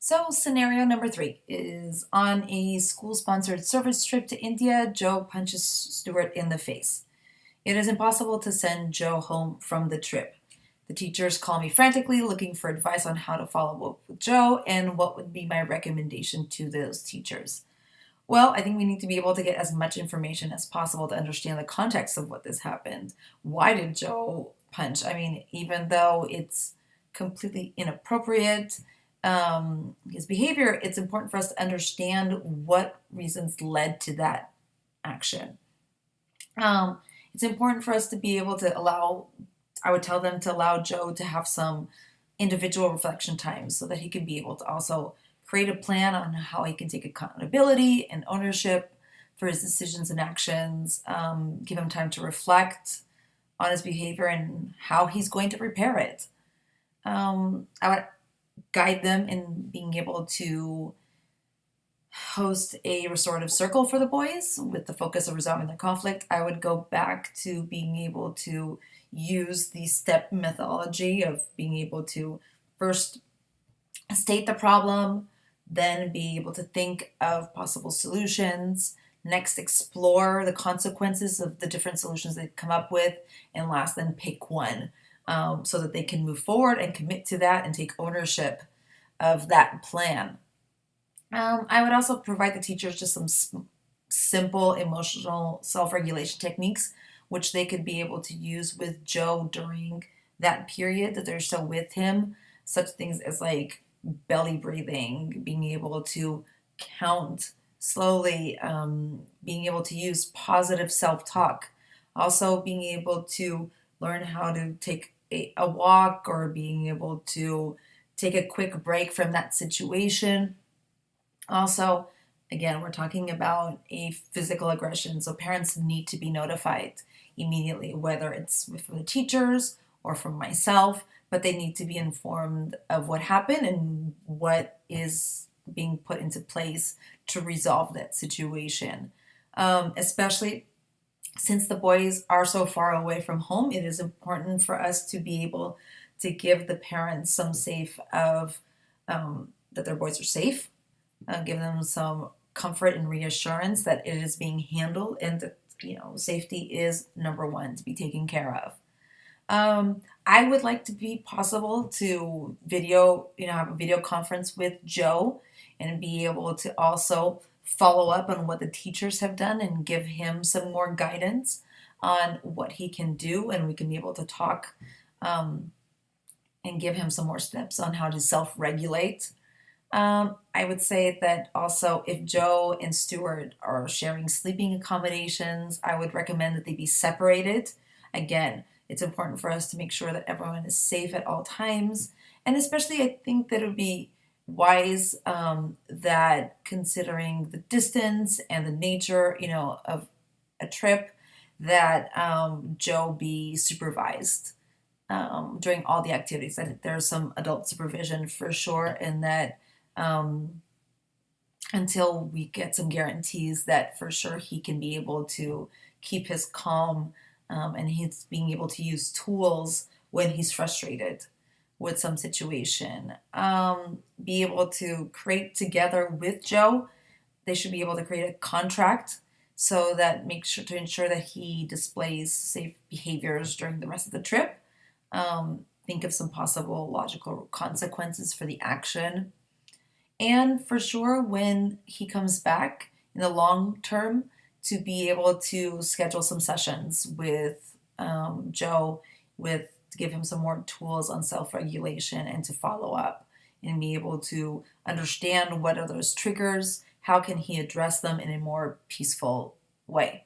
So, scenario number 3 is on a school sponsored service trip to India, Joe punches Stuart in the face. It is impossible to send Joe home from the trip. The teachers call me frantically looking for advice on how to follow up with Joe and what would be my recommendation to those teachers. Well, I think we need to be able to get as much information as possible to understand the context of what this happened. Why did Joe punch? I mean, even though it's completely inappropriate, his behavior, it's important for us to understand what reasons led to that action. Um, it's important for us to be able to allow, I would tell them to allow Joe to have some individual reflection time so that he can be able to also create a plan on how he can take accountability and ownership for his decisions and actions, give him time to reflect on his behavior and how he's going to repair it. I would guide them in being able to host a restorative circle for the boys with the focus of resolving their conflict. I would go back to being able to use the step methodology of being able to first state the problem, then be able to think of possible solutions, next explore the consequences of the different solutions they come up with, and last then pick one so that they can move forward and commit to that and take ownership of that plan. I would also provide the teachers just some simple emotional self-regulation techniques, which they could be able to use with Joe during that period that they're still with him. Such things as like belly breathing, being able to count slowly, being able to use positive self-talk, also being able to learn how to take a walk or being able to take a quick break from that situation. Also, again, we're talking about a physical aggression, so parents need to be notified immediately, whether it's from the teachers or from myself, but they need to be informed of what happened and what is being put into place to resolve that situation. Especially since the boys are so far away from home, it is important for us to be able to give the parents some safe of that their boys are safe, give them some comfort and reassurance that it is being handled and that safety is number one to be taken care of. I would like to be possible to have a video conference with Joe and be able to also follow up on what the teachers have done and give him some more guidance on what he can do, and we can be able to talk and give him some more steps on how to self-regulate. I would say that also if Joe and Stuart are sharing sleeping accommodations, I would recommend that they be separated. Again, it's important for us to make sure that everyone is safe at all times. And especially, I think that it would be wise that considering the distance and the nature, of a trip, that Joe be supervised during all the activities. That there's some adult supervision for sure, and that until we get some guarantees that for sure he can be able to keep his calm and he's being able to use tools when he's frustrated with some situation. Be able to create together with Joe. They should be able to create a contract so that makes sure to ensure that he displays safe behaviors during the rest of the trip. Think of some possible logical consequences for the action. And for sure, when he comes back in the long term, to be able to schedule some sessions with Joe, to give him some more tools on self-regulation and to follow up and be able to understand what are those triggers, how can he address them in a more peaceful way.